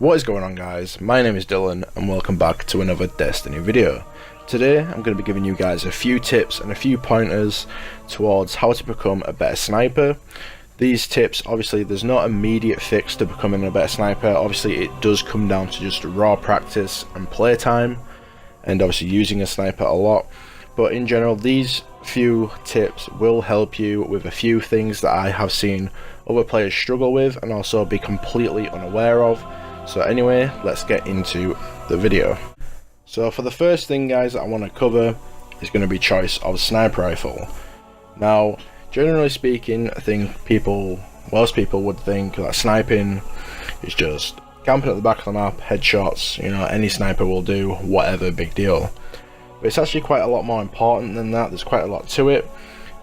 What is going on, guys? My name is Dylan and welcome back to another Destiny video. Today I'm going to be giving you guys a few tips and a few pointers towards how to become a better sniper. These tips, obviously there's no immediate fix to becoming a better sniper. Obviously it does come down to just raw practice and playtime, and obviously using a sniper a lot. But in general, these few tips will help you with a few things that I have seen other players struggle with and also be completely unaware of. So anyway, let's get into the video. So for the first thing, guys, that I want to cover is going to be choice of sniper rifle. Now, generally speaking, I think most people would think that sniping is just camping at the back of the map, headshots, you know, any sniper will do, whatever, big deal. But it's actually quite a lot more important than that. There's quite a lot to it,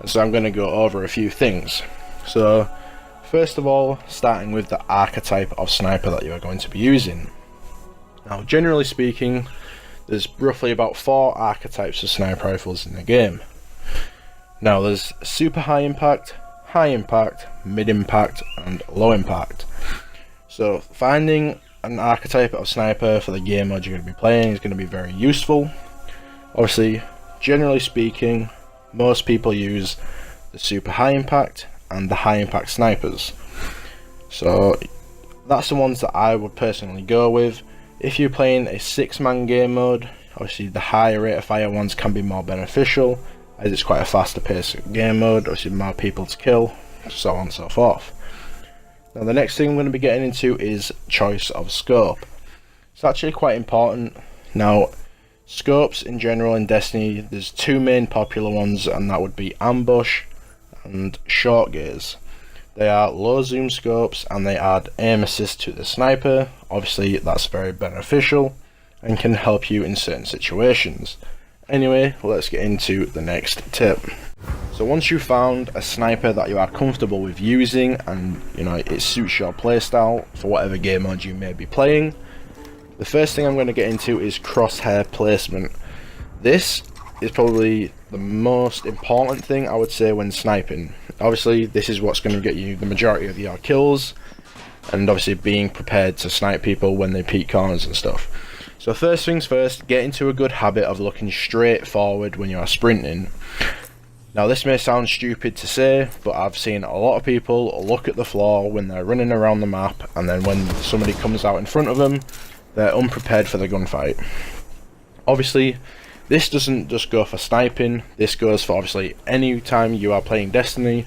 and so I'm going to go over a few things. So first of all, starting with the archetype of sniper that you are going to be using. Now, generally speaking, there's roughly about 4 archetypes of sniper rifles in the game. Now, there's super high impact, mid impact, and low impact. So finding an archetype of sniper for the game mode you're going to be playing is going to be very useful. Obviously, generally speaking, most people use the super high impact and the high impact snipers. So that's the ones that I would personally go with. If you're playing a 6-man game mode, obviously the higher rate of fire ones can be more beneficial, as it's quite a faster paced game mode, obviously more people to kill, so on and so forth. Now the next thing I'm going to be getting into is choice of scope. It's actually quite important. Now, scopes in general in Destiny, there's 2 main popular ones, and that would be ambush and short gaze. They are low zoom scopes and they add aim assist to the sniper. Obviously that's very beneficial and can help you in certain situations. Anyway, let's get into the next tip. So once you've found a sniper that you are comfortable with using and you know it suits your playstyle for whatever game mode you may be playing, the first thing I'm going to get into is crosshair placement. This is probably the most important thing I would say when sniping. Obviously this is what's going to get you the majority of your kills, and obviously being prepared to snipe people when they peek corners and stuff. So first things first, get into a good habit of looking straight forward when you are sprinting. Now this may sound stupid to say, but I've seen a lot of people look at the floor when they're running around the map, and then when somebody comes out in front of them, they're unprepared for the gunfight. Obviously this doesn't just go for sniping, this goes for obviously any time you are playing Destiny.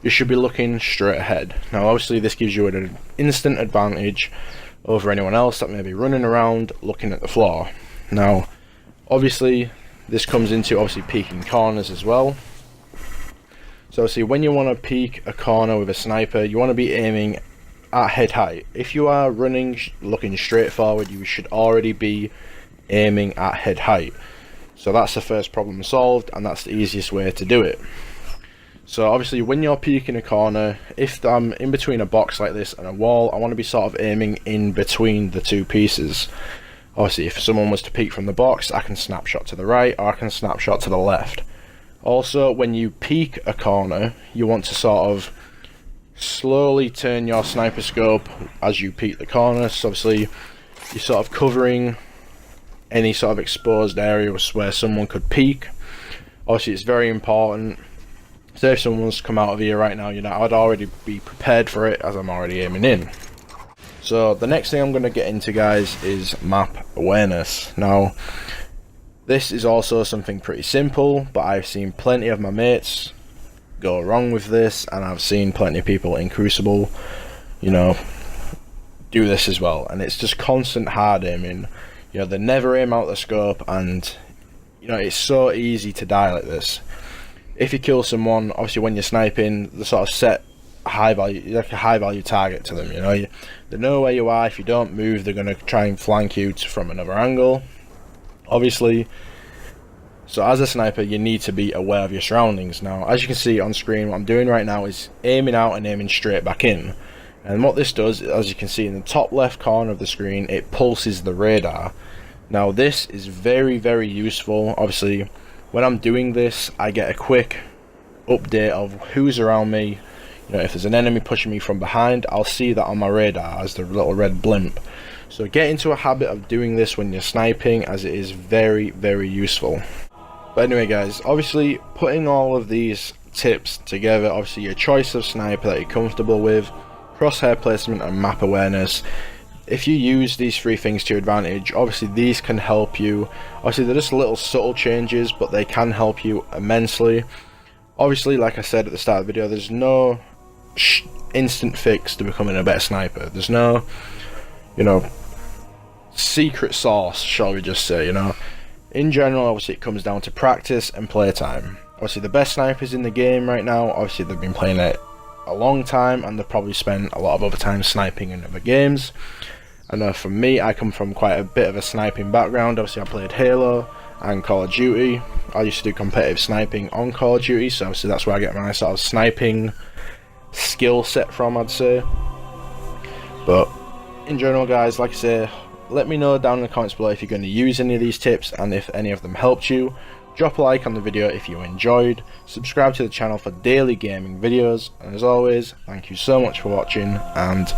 You should be looking straight ahead. Now obviously this gives you an instant advantage over anyone else that may be running around looking at the floor. Now obviously this comes into obviously peeking corners as well. So obviously when you want to peek a corner with a sniper, you want to be aiming at head height. If you are running looking straight forward, you should already be aiming at head height. So that's the first problem solved, and that's the easiest way to do it. So obviously when you're peeking a corner, if I'm in between a box like this and a wall, I want to be sort of aiming in between the 2 pieces. Obviously if someone was to peek from the box, I can snapshot to the right or I can snapshot to the left. Also, when you peek a corner, you want to sort of slowly turn your sniper scope as you peek the corner. So obviously you're sort of covering any sort of exposed areas where someone could peek. Obviously it's very important. So if someone was to come out of here right now, you know, I'd already be prepared for it as I'm already aiming in. So the next thing I'm going to get into, guys, is map awareness. Now this is also something pretty simple, but I've seen plenty of my mates go wrong with this, and I've seen plenty of people in Crucible, you know, do this as well, and it's just constant hard aiming. You know, they never aim out the scope, and you know it's so easy to die like this. If you kill someone, obviously when you're sniping, they sort of set high value, like a high value target to them. You know, they know where you are. If you don't move, they're going to try and flank you from another angle. Obviously, so as a sniper, you need to be aware of your surroundings. Now, as you can see on screen, what I'm doing right now is aiming out and aiming straight back in. And what this does, as you can see in the top left corner of the screen, it pulses the radar. Now this is very, very useful. Obviously when I'm doing this, I get a quick update of who's around me. You know, if there's an enemy pushing me from behind, I'll see that on my radar as the little red blimp. So get into a habit of doing this when you're sniping, as it is very, very useful. But anyway guys, obviously putting all of these tips together, obviously your choice of sniper that you're comfortable with, crosshair placement and map awareness, if you use these three things to your advantage, obviously these can help you. Obviously they're just little subtle changes, but they can help you immensely. Obviously, like I said at the start of the video, there's no instant fix to becoming a better sniper. There's no, you know, secret sauce, shall we just say, you know. In general, obviously it comes down to practice and playtime. Obviously the best snipers in the game right now, obviously they've been playing it a long time and they've probably spent a lot of other time sniping in other games. I know for me, I come from quite a bit of a sniping background. Obviously I played Halo and Call of Duty. I used to do competitive sniping on Call of Duty, so obviously that's where I get my sort of sniping skill set from, I'd say. But in general guys, like I say, let me know down in the comments below if you're going to use any of these tips and if any of them helped you. Drop a like on the video if you enjoyed, subscribe to the channel for daily gaming videos, and as always, thank you so much for watching, and